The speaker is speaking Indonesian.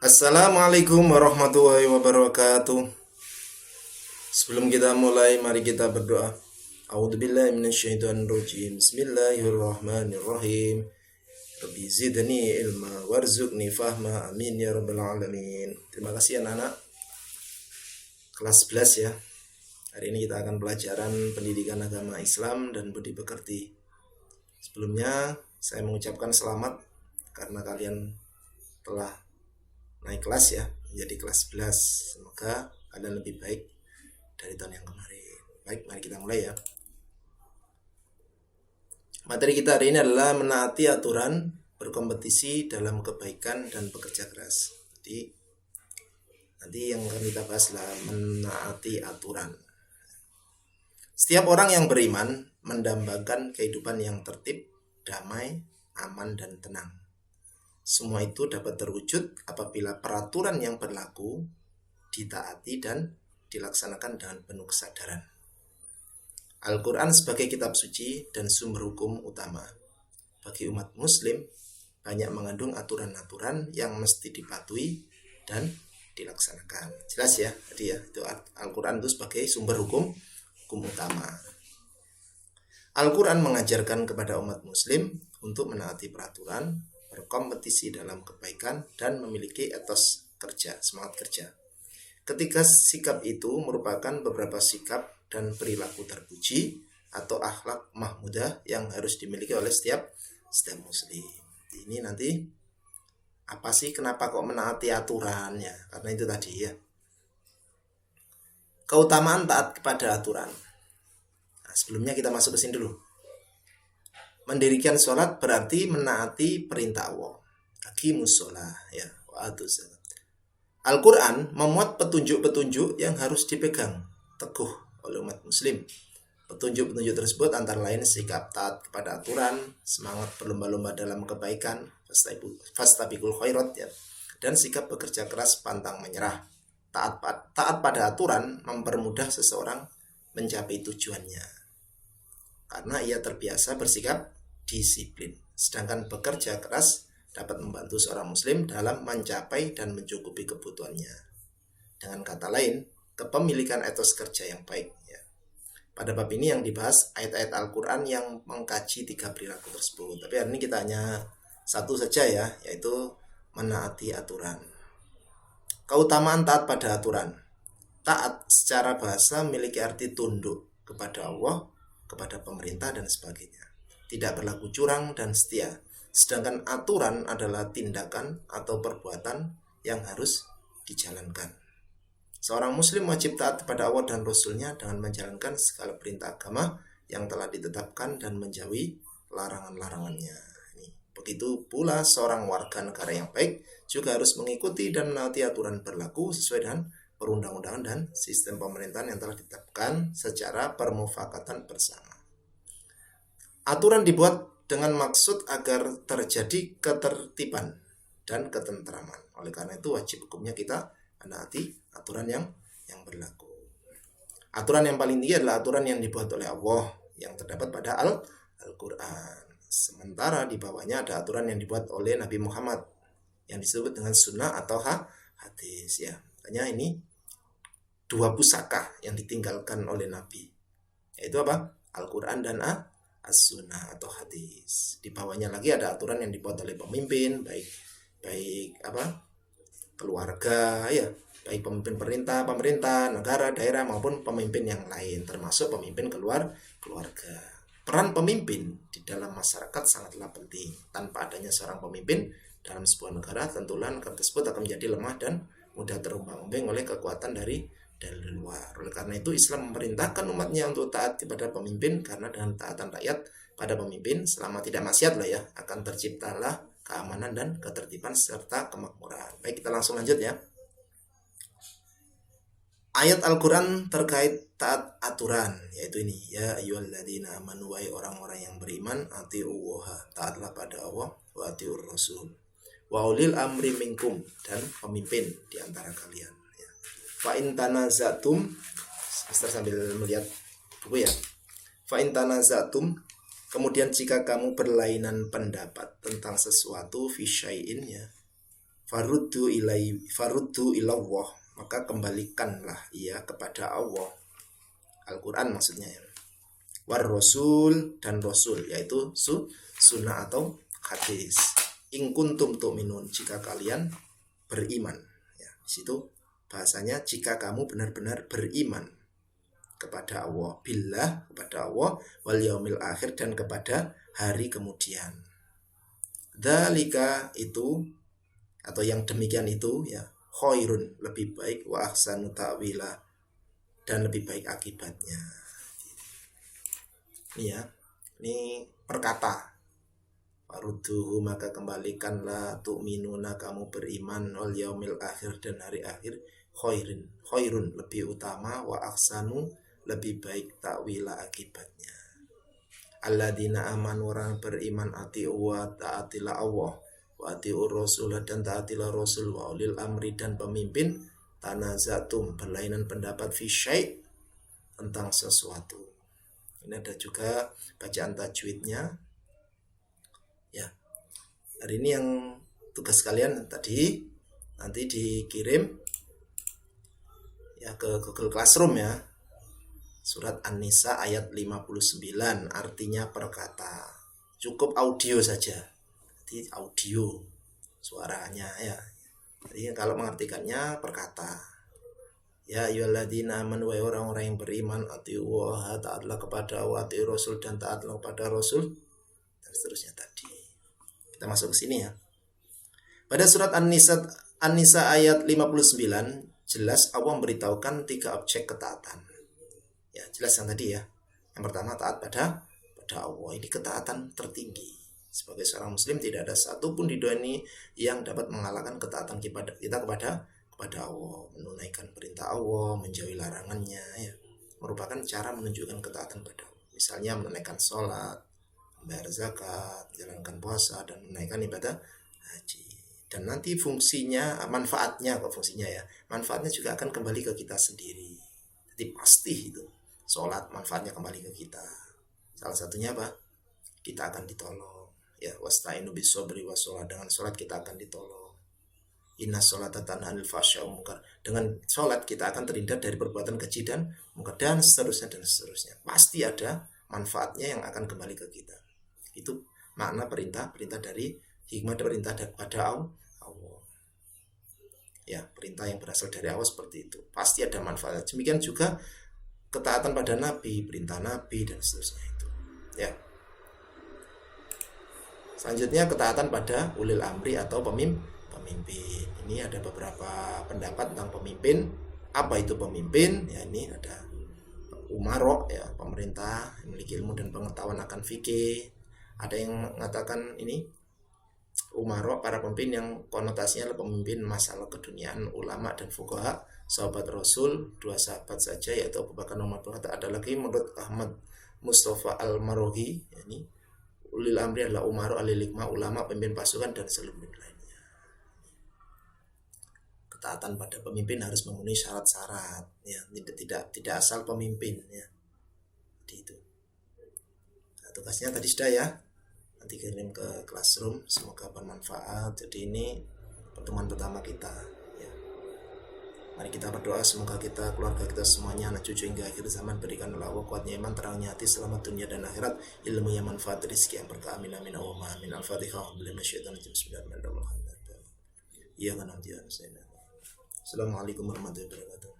Assalamualaikum warahmatullahi wabarakatuh. Sebelum kita mulai, mari kita berdoa. A'udzubillahi minasyaitonirrajim. Bismillahirrahmanirrahim. Rabbi zidni ilma warzuqni fahma. Amin ya rabbal alamin. Terima kasih anak-anak kelas 11 ya. Hari ini kita akan pelajaran pendidikan agama Islam dan budi pekerti. Sebelumnya saya mengucapkan selamat karena kalian telah naik kelas ya, menjadi kelas 11. Semoga kalian lebih baik dari tahun yang kemarin. Baik, mari kita mulai ya. Materi kita hari ini adalah menaati aturan, berkompetisi dalam kebaikan dan bekerja keras. Jadi nanti yang akan kita bahas adalah menaati aturan. Setiap orang yang beriman mendambakan kehidupan yang tertib, damai, aman, dan tenang. Semua itu dapat terwujud apabila peraturan yang berlaku ditaati dan dilaksanakan dengan penuh kesadaran. Al-Quran sebagai kitab suci dan sumber hukum utama bagi umat muslim banyak mengandung aturan-aturan yang mesti dipatuhi dan dilaksanakan. Jelas ya, tadi ya, itu Al-Quran itu sebagai sumber hukum utama. Al-Quran mengajarkan kepada umat muslim untuk menaati peraturan, berkompetisi dalam kebaikan, dan memiliki etos kerja, semangat kerja. Ketiga sikap itu merupakan beberapa sikap dan perilaku terpuji atau akhlak mahmudah yang harus dimiliki oleh setiap muslim. Ini nanti apa sih, kenapa kok menaati aturannya? Karena itu tadi ya. Keutamaan taat kepada aturan. Nah, sebelumnya kita masuk ke sini dulu. Mendirikan sholat berarti menaati perintah Allah. Aqimus sholah ya, wa atuz zakat. Al-Quran memuat petunjuk-petunjuk yang harus dipegang teguh oleh umat muslim. Petunjuk-petunjuk tersebut antara lain sikap taat kepada aturan, semangat berlomba-lomba dalam kebaikan, fastabiqul khairat ya, dan sikap bekerja keras pantang menyerah. Taat pada aturan mempermudah seseorang mencapai tujuannya karena ia terbiasa bersikap disiplin. Sedangkan bekerja keras dapat membantu seorang muslim dalam mencapai dan mencukupi kebutuhannya. Dengan kata lain, kepemilikan etos kerja yang baik ya. Pada bab ini yang dibahas ayat-ayat Al-Quran yang mengkaji tiga perilaku tersebut. Tapi hari ini kita hanya satu saja ya, yaitu menaati aturan. Keutamaan taat pada aturan. Taat secara bahasa memiliki arti tunduk kepada Allah, kepada pemerintah dan sebagainya. Tidak berlaku curang dan setia. Sedangkan aturan adalah tindakan atau perbuatan yang harus dijalankan. Seorang muslim wajib taat kepada Allah dan Rasul-Nya dengan menjalankan segala perintah agama yang telah ditetapkan dan menjauhi larangan-larangannya. Begitu pula seorang warga negara yang baik juga harus mengikuti dan menaati aturan berlaku sesuai dengan perundang-undangan dan sistem pemerintahan yang telah ditetapkan secara permufakatan bersama. Aturan dibuat dengan maksud agar terjadi ketertiban dan ketentraman. Oleh karena itu wajib hukumnya kita menaati aturan yang berlaku. Aturan yang paling tinggi adalah aturan yang dibuat oleh Allah yang terdapat pada Al-Quran. Sementara di bawahnya ada aturan yang dibuat oleh Nabi Muhammad yang disebut dengan sunnah atau hadis ya. Makanya ini dua pusaka yang ditinggalkan oleh Nabi, yaitu apa? Al-Quran dan As-Sunnah atau hadis. Di bawahnya lagi ada aturan yang dibuat oleh pemimpin, baik keluarga ya, baik pemimpin pemerintah, negara, daerah maupun pemimpin yang lain, termasuk pemimpin keluarga. Peran pemimpin di dalam masyarakat sangatlah penting. Tanpa adanya seorang pemimpin dalam sebuah negara, tentulah negara tersebut akan menjadi lemah dan mudah terombang-ambing oleh kekuatan dari luar. Oleh karena itu Islam memerintahkan umatnya untuk taat kepada pemimpin, karena dengan taatan rakyat pada pemimpin selama tidak maksiat lah ya, akan terciptalah keamanan dan ketertiban serta kemakmuran. Baik, kita langsung lanjut ya. Ayat Al-Quran terkait taat aturan, yaitu ini, ya ayyuhalladzina amanu, wahai orang-orang yang beriman, atiullaha, taatlah pada Allah, wa atiur rasul, wa ulil amri minkum, dan pemimpin di antara kalian ya. Fa in tanazatum, sambil melihat buku ya. Fa in tanazatum, kemudian jika kamu berlainan pendapat tentang sesuatu fi syai'in ya, faruddu ilallah, maka kembalikanlah ia kepada Allah. Al-Quran maksudnya ya. War rasul, dan rasul, yaitu sunnah atau hadis. In kuntum tu'minun, jika kalian beriman ya. Di situ bahasanya jika kamu benar-benar beriman kepada Allah, billah, kepada Allah, wal yaumil akhir, dan kepada hari kemudian. Dzalika, itu atau yang demikian itu ya, khairun, lebih baik, wa ahsanu ta'wila, dan lebih baik akibatnya. Ini ya, ini perkata. Farudduhu, maka kembalikanlah, tu'minuna, kamu beriman, wal yaumil akhir, dan hari akhir, khairun, lebih utama, wa ahsanu, lebih baik, ta'wila, akibatnya. Alladzina amanu, orang beriman, ati'uwa, ta'atilah Allah, wa ati'ur rasul, dan ta'atilah rasul, wa ulil amri, dan pemimpin, tanazatum, berlainan pendapat, fi syai', tentang sesuatu. Ini ada juga bacaan tajwidnya ya. Hari ini yang tugas kalian tadi nanti dikirim ya ke Google Classroom ya. Surat An-Nisa ayat 59, artinya perkata. Cukup audio saja. Jadi audio suaranya ya. Jadi kalau mengartikannya perkata. Ya ayyuhalladzina amanu, wa orang-orang yang beriman, atiullaha, taatlah kepada Allah, atiur rasul, dan taatlah kepada rasul, dan seterusnya tadi. Kita masuk ke sini ya. Pada surat An-Nisa ayat 59 jelas Allah memberitahukan 3 objek ketaatan. Ya, jelas yang tadi ya. Yang pertama taat pada Allah. Ini ketaatan tertinggi. Sebagai seorang muslim tidak ada satupun di dunia ini yang dapat mengalahkan ketaatan kita kepada Allah, menunaikan perintah Allah, menjauhi larangannya ya. Merupakan cara menunjukkan ketaatan pada Allah. Misalnya menunaikan sholat, membayar zakat, menjalankan puasa, dan menunaikan ibadah haji. Dan nanti fungsinya, manfaatnya juga akan kembali ke kita sendiri. Jadi pasti itu sholat manfaatnya kembali ke kita. Salah satunya apa? Kita akan ditolong ya. Wasta'inu bisobri wassalah, dengan sholat kita akan ditolong. Inna sholata tanha 'anil fahsya'i wal munkar, dengan sholat kita akan terhindar dari perbuatan keji dan munkar, dan seterusnya. Pasti ada manfaatnya yang akan kembali ke kita. Itu makna perintah dari hikmah perintah kepada Allah. Ya, perintah yang berasal dari Allah seperti itu. Pasti ada manfaat. Demikian juga ketaatan pada Nabi, perintah Nabi, dan seterusnya itu. Ya. Selanjutnya ketaatan pada ulil amri atau pemimpin. Ini ada beberapa pendapat tentang pemimpin. Apa itu pemimpin? Ya, ini ada umaro ya, pemerintah yang memiliki ilmu dan pengetahuan akan fikih. Ada yang mengatakan ini umaro, para pemimpin yang konotasinya adalah pemimpin masalah keduniaan, ulama dan fuqaha, sahabat Rasul, 2 sahabat saja yaitu Abu Bakar dan Umar. Ada lagi menurut Ahmad Mustafa Al-Marohi, ini ulil amri adalah umaro al-hikmah, ulama, pemimpin pasukan, dan seluruh lainnya. Ketaatan pada pemimpin harus memenuhi syarat-syarat ya, tidak asal pemimpin ya. Jadi itu. Nah, tugasnya tadi sudah ya. Nanti kirim ke Classroom, semoga bermanfaat. Jadi ini pertemuan pertama kita ya. Mari kita berdoa semoga kita, keluarga kita semuanya, anak cucu hingga akhir zaman berikan oleh Allah kuatnya iman, terangnya hati, selamat dunia dan akhirat, ilmu yang manfaat, rezeki yang berkah, amin amin Allahumma amin. Al-Fatihah. Bismillahirrahmanirrahim. Assalamualaikum warahmatullahi wabarakatuh.